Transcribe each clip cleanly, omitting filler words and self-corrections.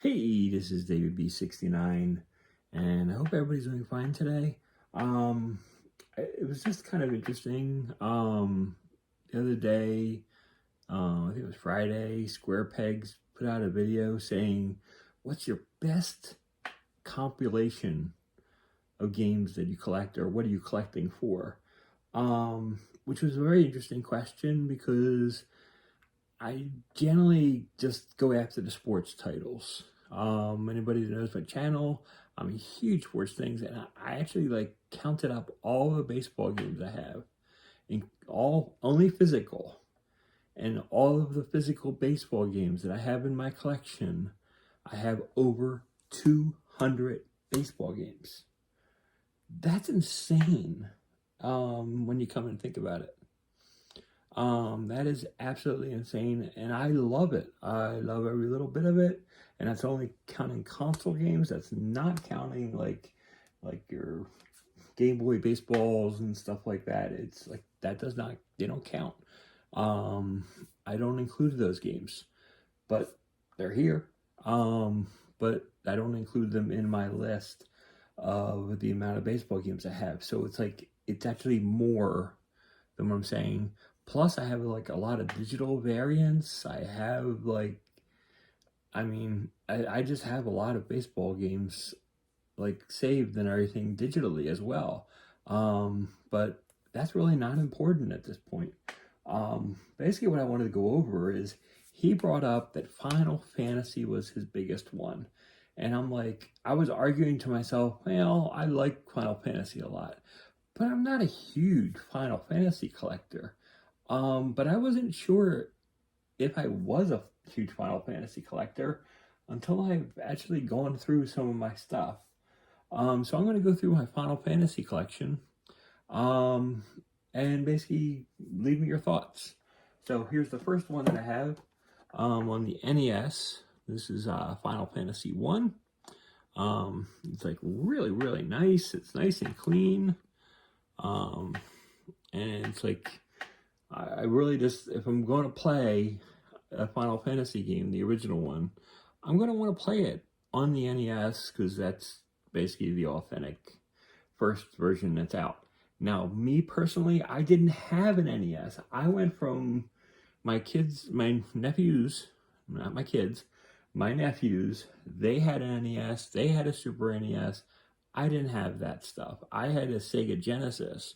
Hey, this is David B69, and I hope everybody's doing fine today. It was just kind of interesting. The other day, I think it was Friday, Square Pegs put out a video saying, what's your best compilation of games that you collect, or what are you collecting for? Which was a very interesting question because I generally just go after the sports titles. Anybody that knows my channel, I'm a huge sports things, and I actually counted up all the baseball games I have, and all only physical, and all of the physical baseball games that I have in my collection. I have over 200 baseball games. That's insane when you come and think about it. That is absolutely insane, and I love it. I love every little bit of it, and that's only counting console games. That's not counting like your Game Boy baseballs and stuff like that. It's like that does not, they don't count. I don't include those games, but they're here. But I don't include them in my list of the amount of baseball games I have. So it's actually more than what I'm saying. Plus, I have a lot of digital variants. I have I just have a lot of baseball games saved and everything digitally as well. But that's really not important at this point. Basically what I wanted to go over is he brought up that Final Fantasy was his biggest one. And I was arguing to myself, well, I like Final Fantasy a lot, but I'm not a huge Final Fantasy collector. But I wasn't sure if I was a huge Final Fantasy collector until I've actually gone through some of my stuff. So I'm going to go through my Final Fantasy collection, and basically leave me your thoughts. So here's the first one that I have, on the NES. This is Final Fantasy 1. It's really, really nice. It's nice and clean. And it's I really just, if I'm going to play a Final Fantasy game, the original one, I'm going to want to play it on the NES because that's basically the authentic first version that's out. Now, me personally, I didn't have an NES. I went from my nephews, not my kids, my nephews, they had an NES, they had a Super NES. I didn't have that stuff. I had a Sega Genesis.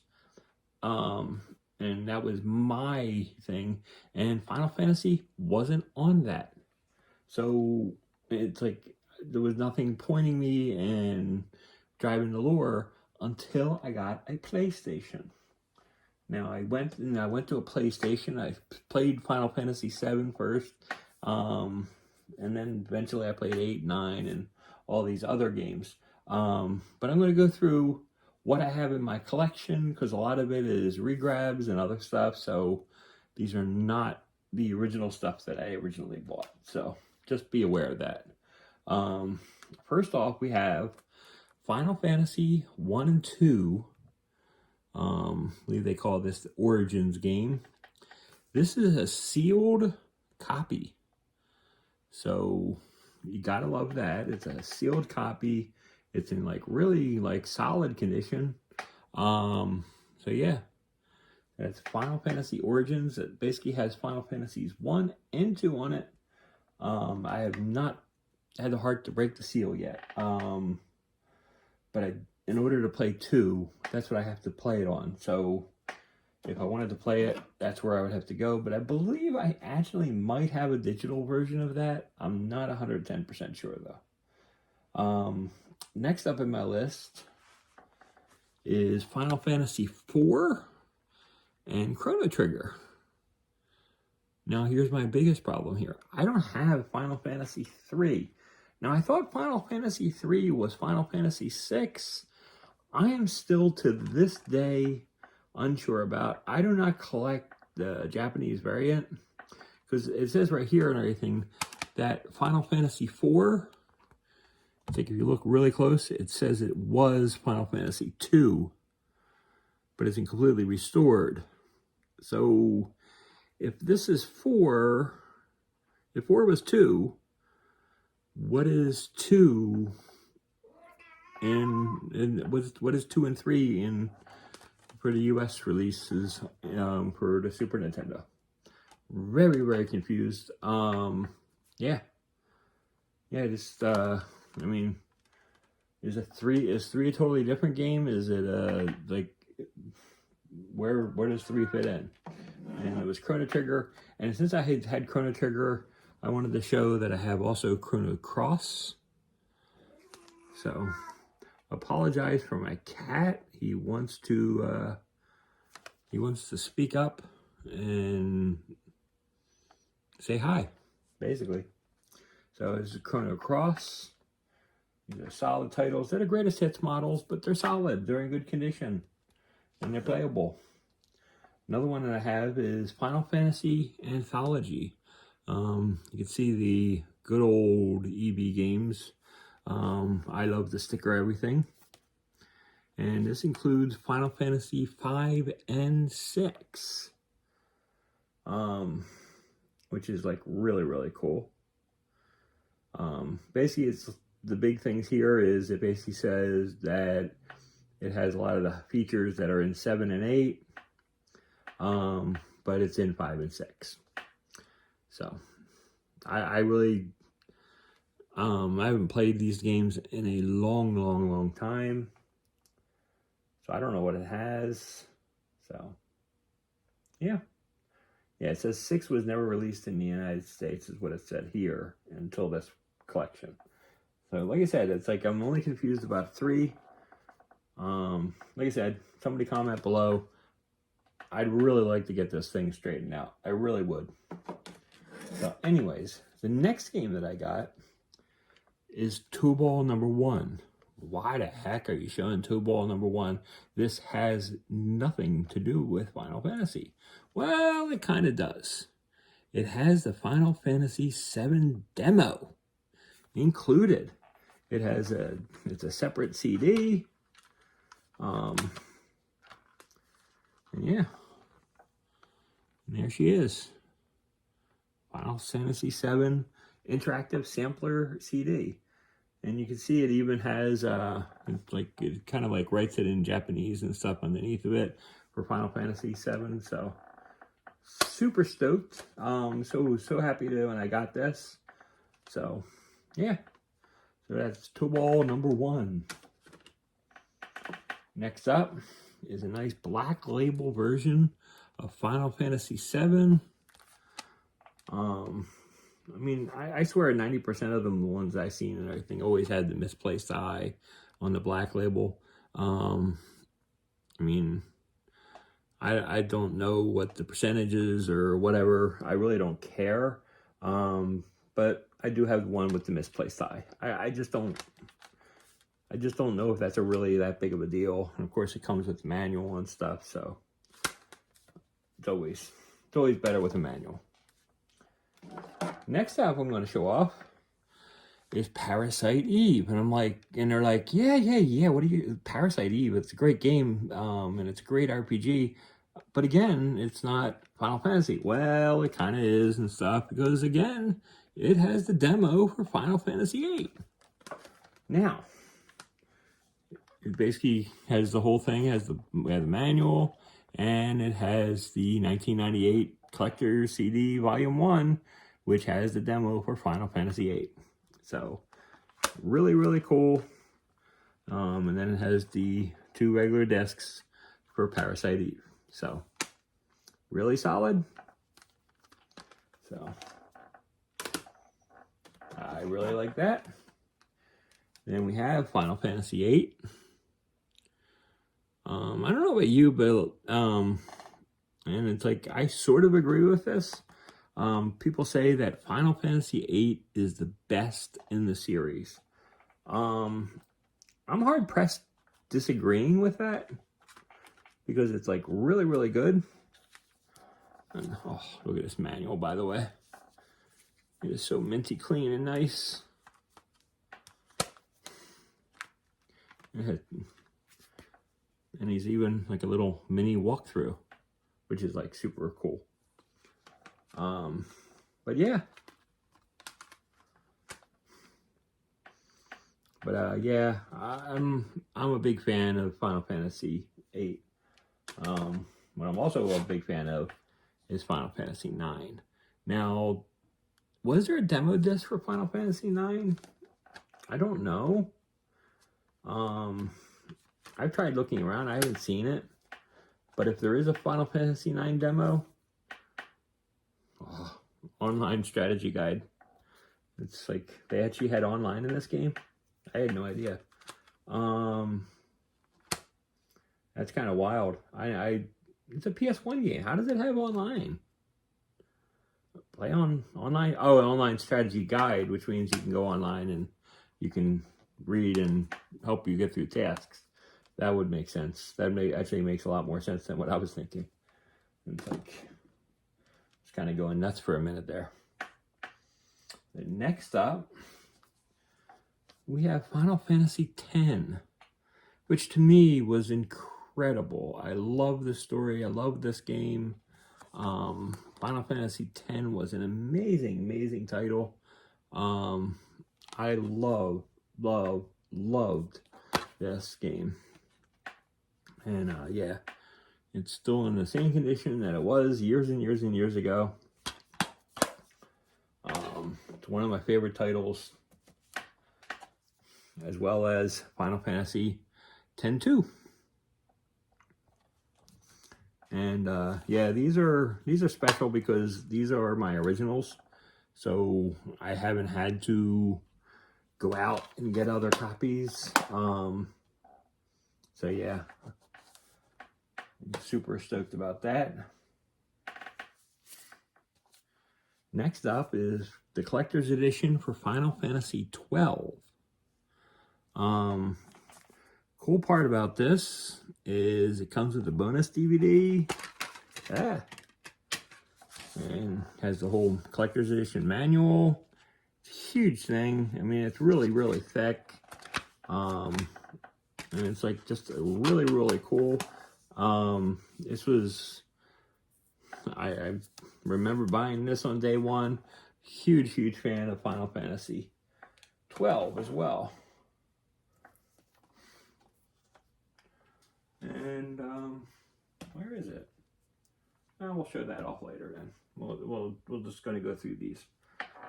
And that was my thing, and Final Fantasy wasn't on that. So it's there was nothing pointing me and driving the lure until I got a PlayStation. Now I went to a PlayStation. I played Final Fantasy 7 first, and then eventually I played 8, 9, and all these other games. But I'm going to go through what I have in my collection, because a lot of it is regrabs and other stuff, so these are not the original stuff that I originally bought, so just be aware of that. First off, we have Final Fantasy 1 and 2. I believe they call this the Origins game. This is a sealed copy, so you gotta love that. It's a sealed copy. It's in really solid condition. So yeah, that's Final Fantasy Origins. It basically has Final Fantasies 1 and 2 on it. I have not had the heart to break the seal yet. But in order to play 2, that's what I have to play it on. So if I wanted to play it, that's where I would have to go. But I believe I actually might have a digital version of that. I'm not 110% sure though. Next up in my list is Final Fantasy IV and Chrono Trigger. Now here's my biggest problem here. I don't have Final Fantasy III. Now I thought Final Fantasy III was Final Fantasy VI. I am still to this day unsure about. I do not collect the Japanese variant because it says right here and everything that Final Fantasy IV, I think if you look really close, it says it was Final Fantasy II, but it's completely restored. So if this is 4, if 4 was 2, what is 2 and what is 2 and 3 in for the US releases for the Super Nintendo. Very, very confused. Yeah, just I mean, is 3 a totally different game? Is it like where does 3 fit in? And it was Chrono Trigger, and since I had Chrono Trigger, I wanted to show that I have also Chrono Cross. So, apologize for my cat. He wants to speak up and say hi, basically. So it's Chrono Cross. These are solid titles. They're the greatest hits models, but they're solid. They're in good condition, and they're playable. Another one that I have is Final Fantasy Anthology. You can see the good old EB games. I love the sticker everything. And this includes Final Fantasy 5 and 6. Which is like really, really cool. Basically, it's the big things here is it basically says that it has a lot of the features that are in 7 and 8. But it's in 5 and 6. So, I really, I haven't played these games in a long time. So, I don't know what it has. So, yeah. Yeah, it says 6 was never released in the United States, is what it said here, until this collection. So, like I said, it's like I'm only confused about 3. Like I said, somebody comment below. I'd really like to get this thing straightened out. I really would. So, anyways, the next game that I got is Two Ball number 1. Why the heck are you showing Two Ball number 1? This has nothing to do with Final Fantasy. Well, it kind of does. It has the Final Fantasy VII demo included. It's a separate CD. And yeah. And there she is. Final Fantasy VII interactive sampler CD. And you can see it even has, it kind of like writes it in Japanese and stuff underneath of it for Final Fantasy VII. So, super stoked. So happy when I got this. So, yeah. So that's Two Ball number 1. Next up is a nice black label version of Final Fantasy VII. I mean, I swear 90% of them, the ones I've seen and everything, always had the misplaced I on the black label. I mean, I don't know what the percentages or whatever. I really don't care. But I do have one with the misplaced I. I just don't know if that's really that big of a deal. And of course, it comes with manual and stuff, so it's always better with a manual. Next up, I'm going to show off is Parasite Eve, and they're like, yeah. What do you Parasite Eve? It's a great game, and it's a great RPG, but again, it's not Final Fantasy. Well, it kind of is and stuff because again, it has the demo for Final Fantasy VIII. Now, it basically has the whole thing. It has the manual, and it has the 1998 collector CD Volume 1, which has the demo for Final Fantasy VIII. So, really, really cool. And then it has the 2 regular discs for Parasite Eve. So, really solid. So, I really like that. Then we have Final Fantasy VIII. I don't know about you, but, and it's like, I sort of agree with this. People say that Final Fantasy VIII is the best in the series. I'm hard-pressed disagreeing with that because it's like really, really good. And, oh, look at this manual, by the way. It is so minty clean and nice. And he's even like a little mini walkthrough, which is like super cool. But yeah. But yeah, I'm a big fan of Final Fantasy VIII. What I'm also a big fan of is Final Fantasy IX. Now, was there a demo disc for Final Fantasy IX? I don't know. I've tried looking around. I haven't seen it. But if there is a Final Fantasy IX demo, online strategy guide. It's like they actually had online in this game. I had no idea. That's kind of wild. It's a PS1 game. How does it have online? Play on online? Oh, an online strategy guide, which means you can go online and you can read and help you get through tasks. That would make sense. That actually makes a lot more sense than what I was thinking. It's like, it's kind of going nuts for a minute there. And next up, we have Final Fantasy X, which to me was incredible. I love the story. I love this game. Final Fantasy X was an amazing, amazing title. I loved this game. And yeah, it's still in the same condition that it was years and years and years ago. It's one of my favorite titles, as well as Final Fantasy X-2. And yeah, these are special because these are my originals, so I haven't had to go out and get other copies. So yeah, I'm super stoked about that. Next up is the collector's edition for Final Fantasy XII. Cool part about this is it comes with a bonus DVD. And has the whole collector's edition manual. It's a huge thing. I mean, it's really, really thick. And it's like just really, really cool. This was, I remember buying this on day one. Huge, huge fan of Final Fantasy XII as well. And where is it? We'll show that off later then. We're just going to go through these.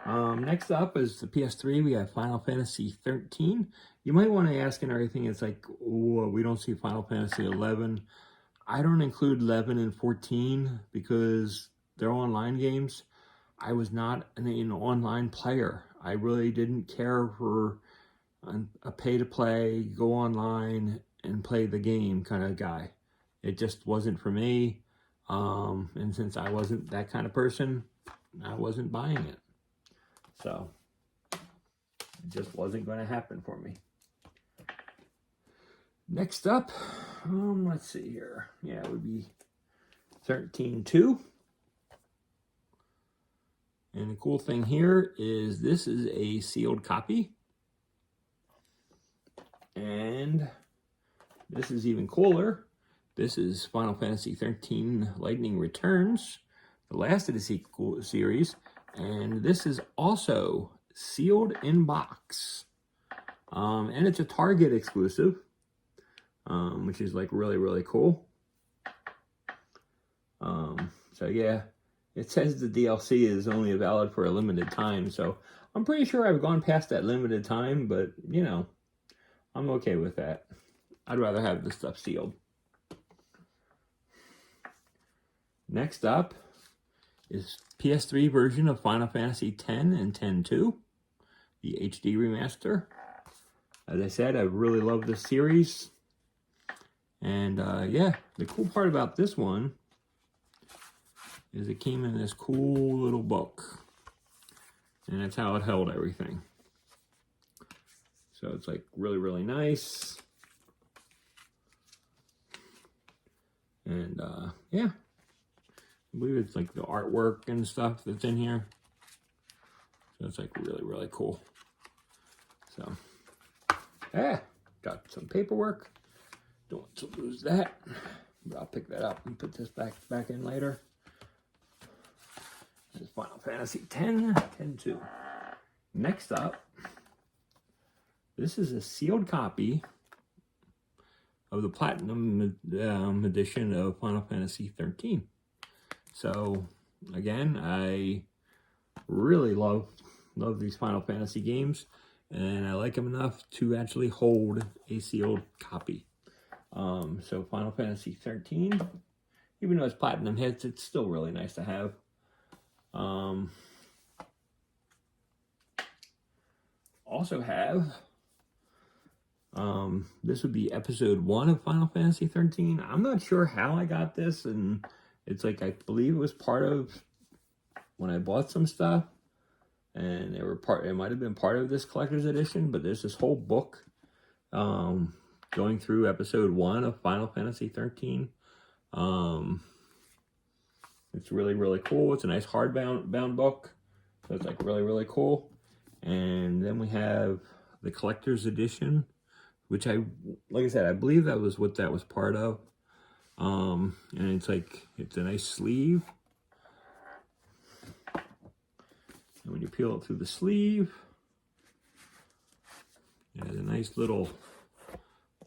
Next up is the PS3. We have Final Fantasy 13. You might want to ask and everything. It's like, oh, we don't see Final Fantasy 11. I don't include 11 and 14 because they're online games. I was not an online player. I really didn't care for a pay-to-play, go online and play the game kind of guy. It just wasn't for me. And since I wasn't that kind of person, I wasn't buying it. So it just wasn't going to happen for me. Next up, let's see here. Yeah, it would be 13.2. And the cool thing here is this is a sealed copy. And this is even cooler. This is Final Fantasy 13 Lightning Returns, the last of the series. And this is also sealed in box. And it's a Target exclusive, which is like really, really cool. So yeah, it says the DLC is only valid for a limited time. So I'm pretty sure I've gone past that limited time, but you know, I'm okay with that. I'd rather have this stuff sealed. Next up is PS3 version of Final Fantasy X and X-2, the HD remaster. As I said, I really love this series. And yeah, the cool part about this one is it came in this cool little book. And that's how it held everything. So it's like really, really nice. And yeah, I believe it's like the artwork and stuff that's in here. So it's like really, really cool. So, yeah, got some paperwork. Don't want to lose that. But I'll pick that up and put this back in later. This is Final Fantasy X, X-2. Next up, this is a sealed copy of the Platinum edition of Final Fantasy 13. So, again, I really love these Final Fantasy games, and I like them enough to actually hold a sealed copy. So Final Fantasy 13, even though it's Platinum hits, it's still really nice to have. Also have, this would be episode 1 of Final Fantasy 13. I'm not sure how I got this, and it's like, I believe it was part of when I bought some stuff, and it might have been part of this collector's edition, but there's this whole book going through episode 1 of Final Fantasy 13. It's really, really cool. It's a nice hardbound book, so it's like really, really cool. And then we have the collector's edition, which like I said, I believe that was what that was part of. And it's a nice sleeve. And when you peel it through the sleeve, it has a nice little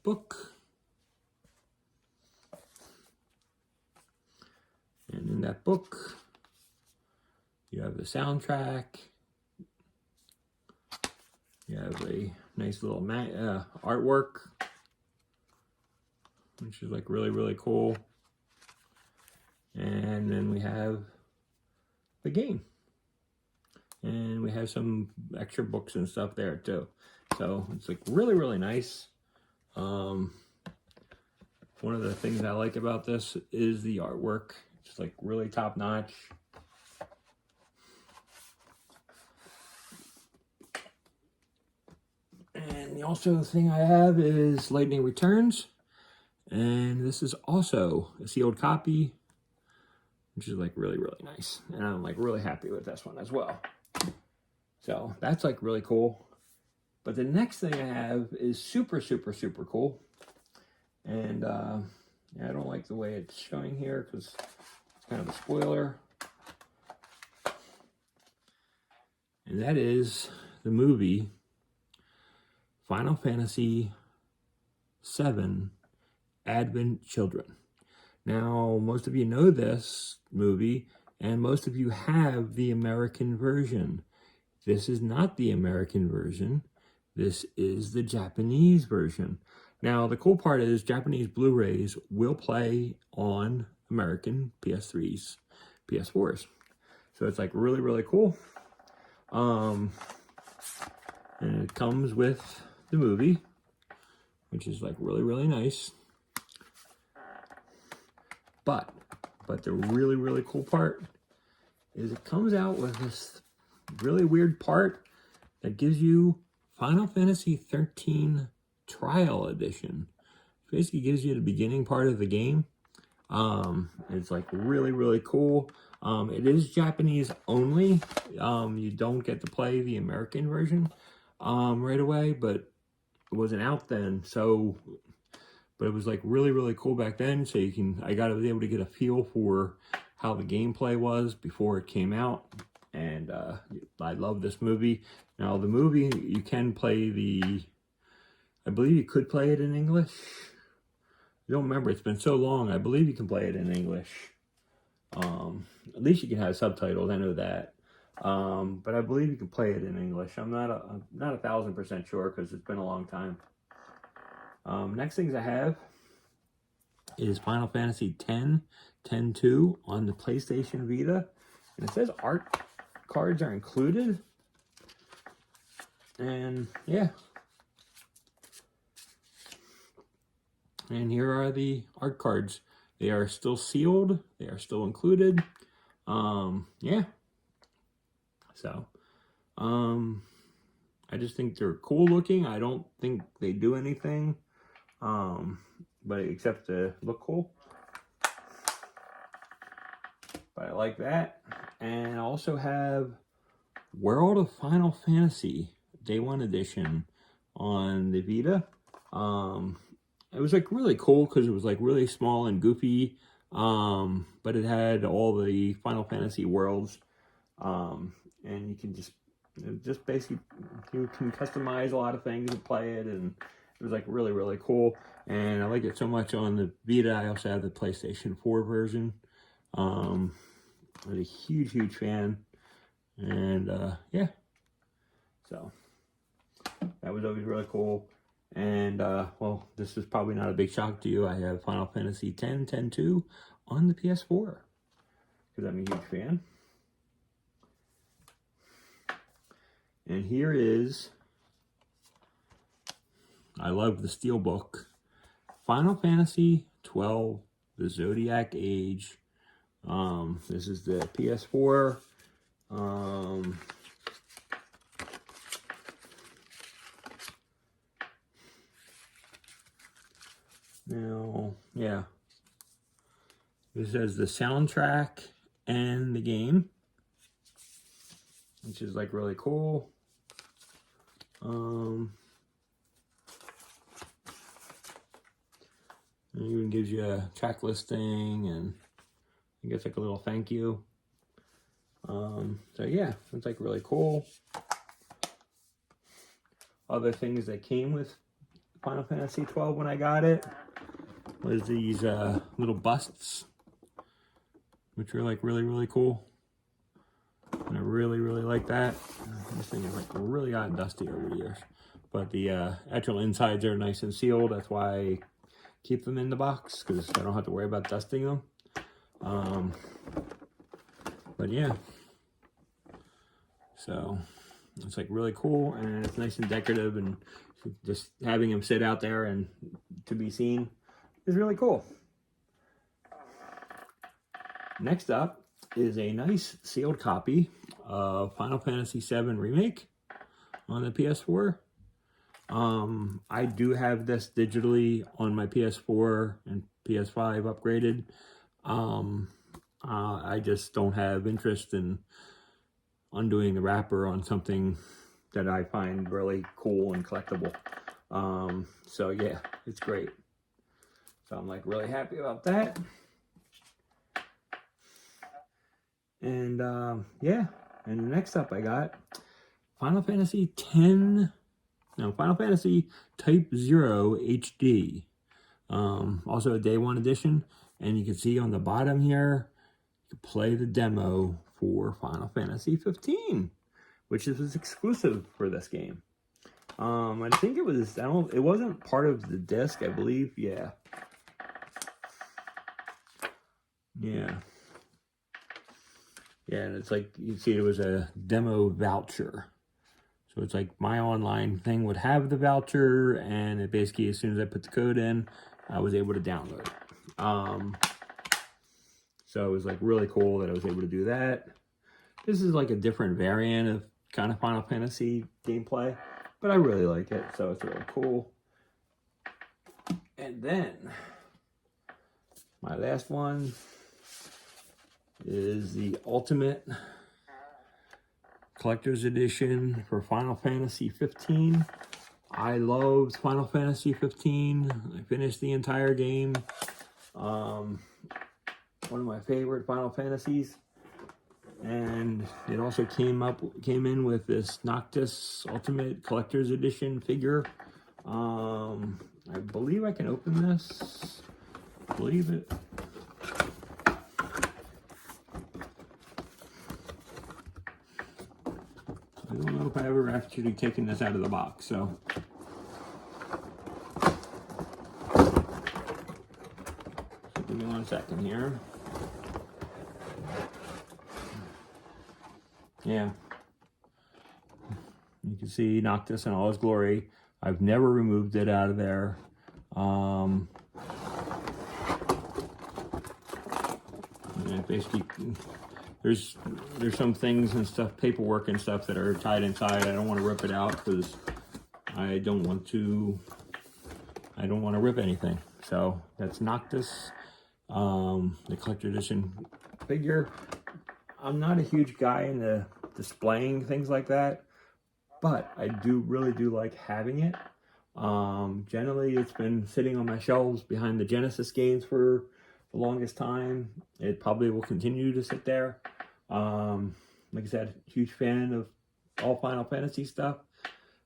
book. And in that book, you have the soundtrack. You have a nice little artwork, which is like really, really cool. And then we have the game. And we have some extra books and stuff there too. So it's like really, really nice. One of the things I like about this is the artwork. It's like really top notch. And also the thing I have is Lightning Returns. And this is also a sealed copy, which is like really, really nice. And I'm like really happy with this one as well. So that's like really cool. But the next thing I have is super, super, super cool. And yeah, I don't like the way it's showing here because it's kind of a spoiler. And that is the movie Final Fantasy VII Advent Children. Now, most of you know this movie, and most of you have the American version. This is not the American version. This is the Japanese version. Now, the cool part is Japanese Blu-rays will play on American PS3s, PS4s. So it's like really, really cool. And it comes with the movie, which is like really, really nice. But the really, really cool part is it comes out with this really weird part that gives you Final Fantasy 13 Trial Edition. It basically gives you the beginning part of the game. It's like really, really cool. It is Japanese only. You don't get to play the American version right away, but it wasn't out then. So, but it was like really, really cool back then. So I got to be able to get a feel for how the gameplay was before it came out. And I love this movie. Now the movie, you can play I believe you could play it in English. I don't remember, it's been so long. I believe you can play it in English. At least you can have subtitles, I know that. But I believe you can play it in English. I'm not 1,000% sure because it's been a long time. Next things I have is Final Fantasy X, 10-2 on the PlayStation Vita. And it says art cards are included. And yeah. And here are the art cards. They are still sealed. They are still included. Yeah. So, I just think they're cool looking. I don't think they do anything, but except to look cool. But I like that. And I also have World of Final Fantasy Day 1 Edition on the Vita. It was like really cool because it was like really small and goofy, but it had all the Final Fantasy worlds, and you can just just basically, you can customize a lot of things and play it, and it was like really, really cool. And I like it so much on the Vita. I also have the PlayStation 4 version. I was a huge, huge fan. And yeah, so that was always really cool. And well, this is probably not a big shock to you. I have Final Fantasy X, 10-2 on the PS4 because I'm a huge fan. And here is, I love the Steelbook, Final Fantasy 12, the Zodiac Age. This is the PS4. Now, yeah, this has the soundtrack and the game, which is like really cool. It even gives you a track listing and I guess like a little thank you. So yeah, it's like really cool. Other things that came with Final Fantasy 12 when I got it was these little busts, which are like really, really cool. And I really, really like that. This thing is like really gotten dusty over the years. But the actual insides are nice and sealed. That's why I keep them in the box, because I don't have to worry about dusting them. But yeah. So it's like really cool, and it's nice and decorative, and just having them sit out there and to be seen is really cool. Next up is a nice sealed copy of Final Fantasy VII Remake on the PS4. I do have this digitally on my PS4 and PS5 upgraded. I just don't have interest in undoing the wrapper on something that I find really cool and collectible. So yeah, it's great. So I'm like really happy about that. And yeah, and next up I got Final Fantasy Final Fantasy Type 0 HD. Also a day one edition. And you can see on the bottom here, you can play the demo for Final Fantasy 15, which was exclusive for this game. I think it was, it wasn't part of the disc, I believe. Yeah. Yeah. Yeah, and it's like, you see it was a demo voucher. So it's like my online thing would have the voucher, and it basically, as soon as I put the code in, I was able to download it. So it was like really cool that I was able to do that. This is like a different variant of kind of Final Fantasy gameplay, but I really like it, so it's really cool. And then my last one is the Ultimate Collector's Edition for Final Fantasy 15. I loved Final Fantasy 15. I finished the entire game. One of my favorite Final Fantasies. And it also came in with this Noctis Ultimate Collector's Edition figure. I believe I can open this. I believe it. I don't know if I ever actually taken this out of the box, so. Give me 1 second here. Yeah. You can see Noctis in all his glory. I've never removed it out of there. Basically, there's some things and stuff, paperwork and stuff that are tied inside. I don't want to rip it out because I don't want to rip anything. So that's Noctis, the collector edition figure. I'm not a huge guy into displaying things like that, but I really do like having it. Generally, it's been sitting on my shelves behind the Genesis games for the longest time. It probably will continue to sit there. Like I said, huge fan of all Final Fantasy stuff.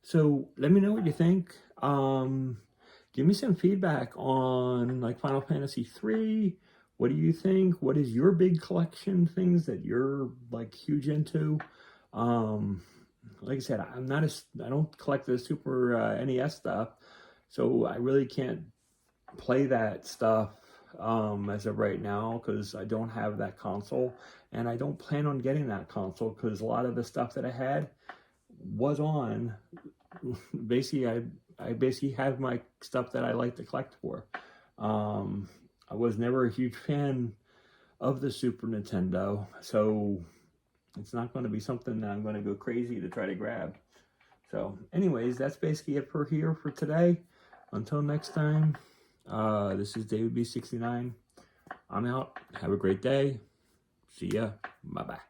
So let me know what you think. Give me some feedback on like Final Fantasy 3. What do you think? What is your big collection things that you're like huge into? Like I said, I don't collect the Super NES stuff, so I really can't play that stuff as of right now because I don't have that console, and I don't plan on getting that console because a lot of the stuff that I had was on. Basically, I basically have my stuff that I like to collect for. I was never a huge fan of the Super Nintendo, so it's not going to be something that I'm going to go crazy to try to grab. So anyways, that's basically it for here for today. Until next time, this is David B69. I'm out. Have a great day. See ya. Bye-bye.